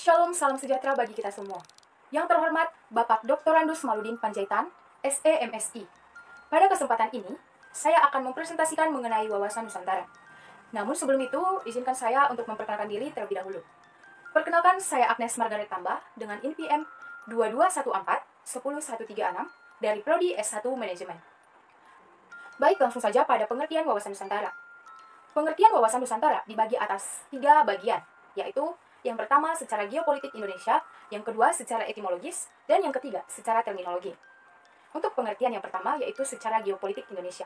Shalom, salam sejahtera bagi kita semua. Yang terhormat Bapak Dr. Randus Maludin Panjaitan, SEMSI. Pada kesempatan ini, saya akan mempresentasikan mengenai wawasan Nusantara. Namun sebelum itu, izinkan saya untuk memperkenalkan diri terlebih dahulu. Perkenalkan, saya Agnes Margaret Tambah dengan INPM 2214-10136 dari Prodi S1 Manajemen. Baik, langsung saja pada pengertian wawasan Nusantara. Pengertian wawasan Nusantara dibagi atas 3 bagian, yaitu yang pertama secara geopolitik Indonesia, yang kedua secara etimologis, dan yang ketiga secara terminologi. Untuk pengertian yang pertama yaitu secara geopolitik Indonesia.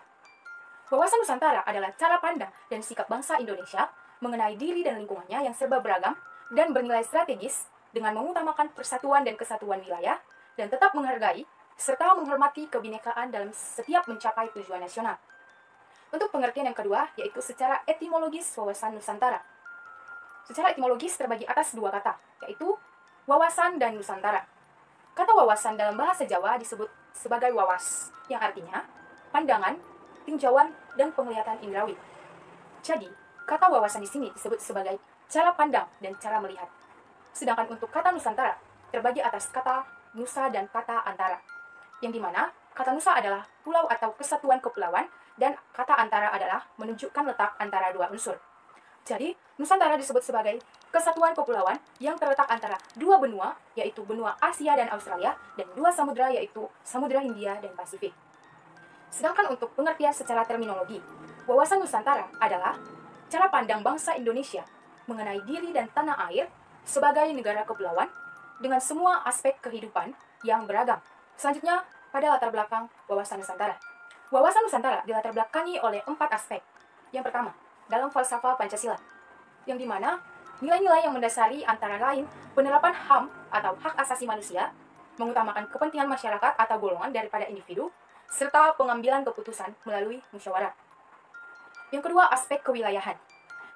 Wawasan Nusantara adalah cara pandang dan sikap bangsa Indonesia mengenai diri dan lingkungannya yang serba beragam dan bernilai strategis dengan mengutamakan persatuan dan kesatuan wilayah dan tetap menghargai serta menghormati kebinekaan dalam setiap mencapai tujuan nasional. Untuk pengertian yang kedua yaitu secara etimologis wawasan Nusantara. Secara etimologis terbagi atas 2 kata, yaitu wawasan dan Nusantara. Kata wawasan dalam bahasa Jawa disebut sebagai wawas, yang artinya pandangan, tinjauan, dan penglihatan indrawi. Jadi, kata wawasan di sini disebut sebagai cara pandang dan cara melihat. Sedangkan untuk kata Nusantara terbagi atas kata Nusa dan kata Antara, yang dimana kata Nusa adalah pulau atau kesatuan kepulauan, dan kata Antara adalah menunjukkan letak antara 2 unsur. Jadi, Nusantara disebut sebagai kesatuan kepulauan yang terletak antara 2 benua, yaitu benua Asia dan Australia, dan 2 samudera, yaitu Samudra Hindia dan Pasifik. Sedangkan untuk pengertian secara terminologi, wawasan Nusantara adalah cara pandang bangsa Indonesia mengenai diri dan tanah air sebagai negara kepulauan dengan semua aspek kehidupan yang beragam. Selanjutnya, pada latar belakang wawasan Nusantara. Wawasan Nusantara dilatar belakangi oleh 4 aspek. Yang pertama, dalam falsafah Pancasila, yang dimana nilai-nilai yang mendasari antara lain penerapan HAM atau hak asasi manusia, mengutamakan kepentingan masyarakat atau golongan daripada individu, serta pengambilan keputusan melalui musyawarah. Yang kedua, aspek kewilayahan,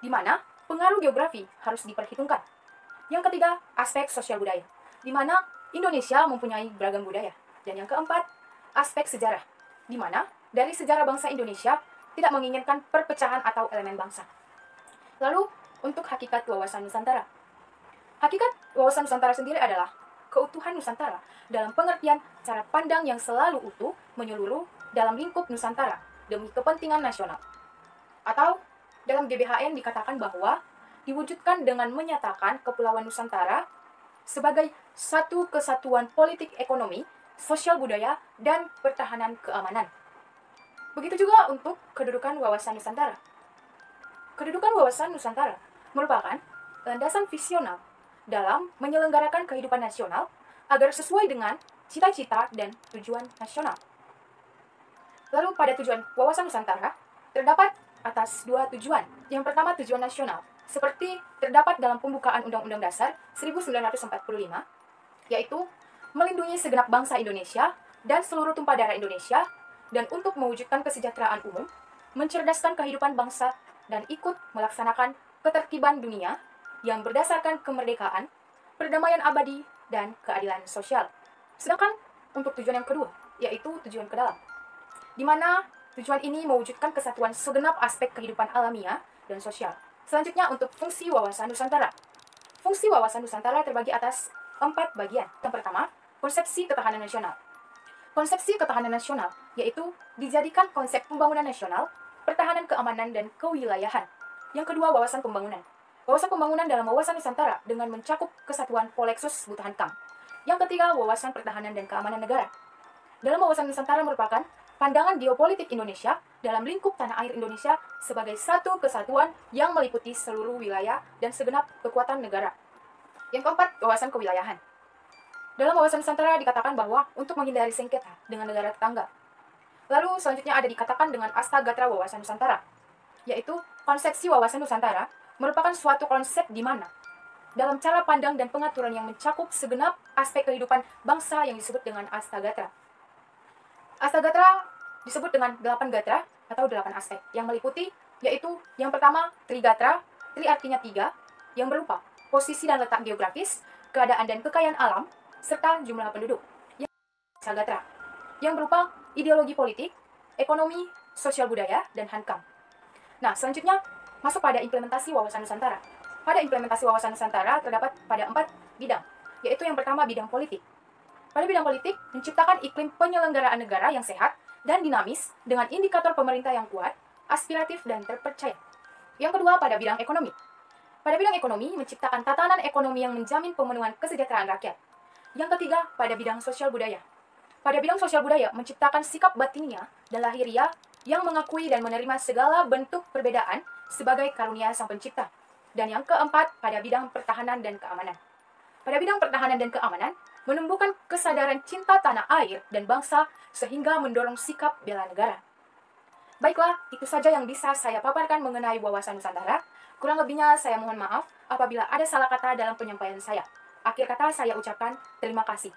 di mana pengaruh geografi harus diperhitungkan. Yang ketiga, aspek sosial budaya, di mana Indonesia mempunyai beragam budaya. Dan yang keempat, aspek sejarah, di mana dari sejarah bangsa Indonesia tidak menginginkan perpecahan atau elemen bangsa. Lalu, untuk hakikat wawasan Nusantara. Hakikat wawasan Nusantara sendiri adalah keutuhan Nusantara dalam pengertian cara pandang yang selalu utuh menyeluruh dalam lingkup Nusantara demi kepentingan nasional. Atau, dalam GBHN dikatakan bahwa diwujudkan dengan menyatakan Kepulauan Nusantara sebagai satu kesatuan politik ekonomi, sosial budaya, dan pertahanan keamanan. Begitu juga untuk kedudukan wawasan Nusantara. Kedudukan wawasan Nusantara merupakan landasan visional dalam menyelenggarakan kehidupan nasional agar sesuai dengan cita-cita dan tujuan nasional. Lalu pada tujuan wawasan Nusantara terdapat atas 2 tujuan. Yang pertama tujuan nasional, seperti terdapat dalam pembukaan Undang-Undang Dasar 1945, yaitu melindungi segenap bangsa Indonesia dan seluruh tumpah darah Indonesia, dan untuk mewujudkan kesejahteraan umum, mencerdaskan kehidupan bangsa, dan ikut melaksanakan ketertiban dunia yang berdasarkan kemerdekaan, perdamaian abadi, dan keadilan sosial. Sedangkan untuk tujuan yang kedua, yaitu tujuan ke dalam, di mana tujuan ini mewujudkan kesatuan segenap aspek kehidupan alamiah dan sosial. Selanjutnya untuk fungsi wawasan Nusantara. Fungsi wawasan Nusantara terbagi atas 4 bagian. Yang pertama, konsepsi ketahanan nasional. Konsepsi ketahanan nasional yaitu dijadikan konsep pembangunan nasional, pertahanan keamanan, dan kewilayahan. Yang kedua, wawasan pembangunan. Wawasan pembangunan dalam wawasan Nusantara dengan mencakup kesatuan Polexus Butuhankam. Yang ketiga, wawasan pertahanan dan keamanan negara. Dalam wawasan Nusantara merupakan pandangan geopolitik Indonesia dalam lingkup tanah air Indonesia sebagai satu kesatuan yang meliputi seluruh wilayah dan segenap kekuatan negara. Yang keempat, wawasan kewilayahan. Dalam wawasan Nusantara dikatakan bahwa untuk menghindari sengketa dengan negara tetangga. Lalu selanjutnya ada dikatakan dengan Astagatra wawasan Nusantara, yaitu konsepsi wawasan Nusantara merupakan suatu konsep di mana dalam cara pandang dan pengaturan yang mencakup segenap aspek kehidupan bangsa yang disebut dengan Astagatra. Astagatra disebut dengan 8 gatra atau 8 aspek yang meliputi, yaitu yang pertama Trigatra, tri artinya 3, yang berupa posisi dan letak geografis, keadaan dan kekayaan alam, serta jumlah penduduk. Yang Sagatra, yang berupa ideologi politik, ekonomi, sosial budaya, dan hankam. Nah, selanjutnya masuk pada implementasi wawasan Nusantara. Pada implementasi wawasan Nusantara terdapat pada 4 bidang, yaitu yang pertama bidang politik. Pada bidang politik, menciptakan iklim penyelenggaraan negara yang sehat dan dinamis dengan indikator pemerintah yang kuat, aspiratif, dan terpercaya. Yang kedua, pada bidang ekonomi. Pada bidang ekonomi, menciptakan tatanan ekonomi yang menjamin pemenuhan kesejahteraan rakyat. Yang ketiga, pada bidang sosial budaya. Pada bidang sosial budaya, menciptakan sikap batinnya dan lahiriah yang mengakui dan menerima segala bentuk perbedaan sebagai karunia Sang Pencipta. Dan yang keempat, pada bidang pertahanan dan keamanan. Pada bidang pertahanan dan keamanan, menumbuhkan kesadaran cinta tanah air dan bangsa sehingga mendorong sikap bela negara. Baiklah, itu saja yang bisa saya paparkan mengenai wawasan Nusantara. Kurang lebihnya saya mohon maaf apabila ada salah kata dalam penyampaian saya. Akhir kata saya ucapkan terima kasih.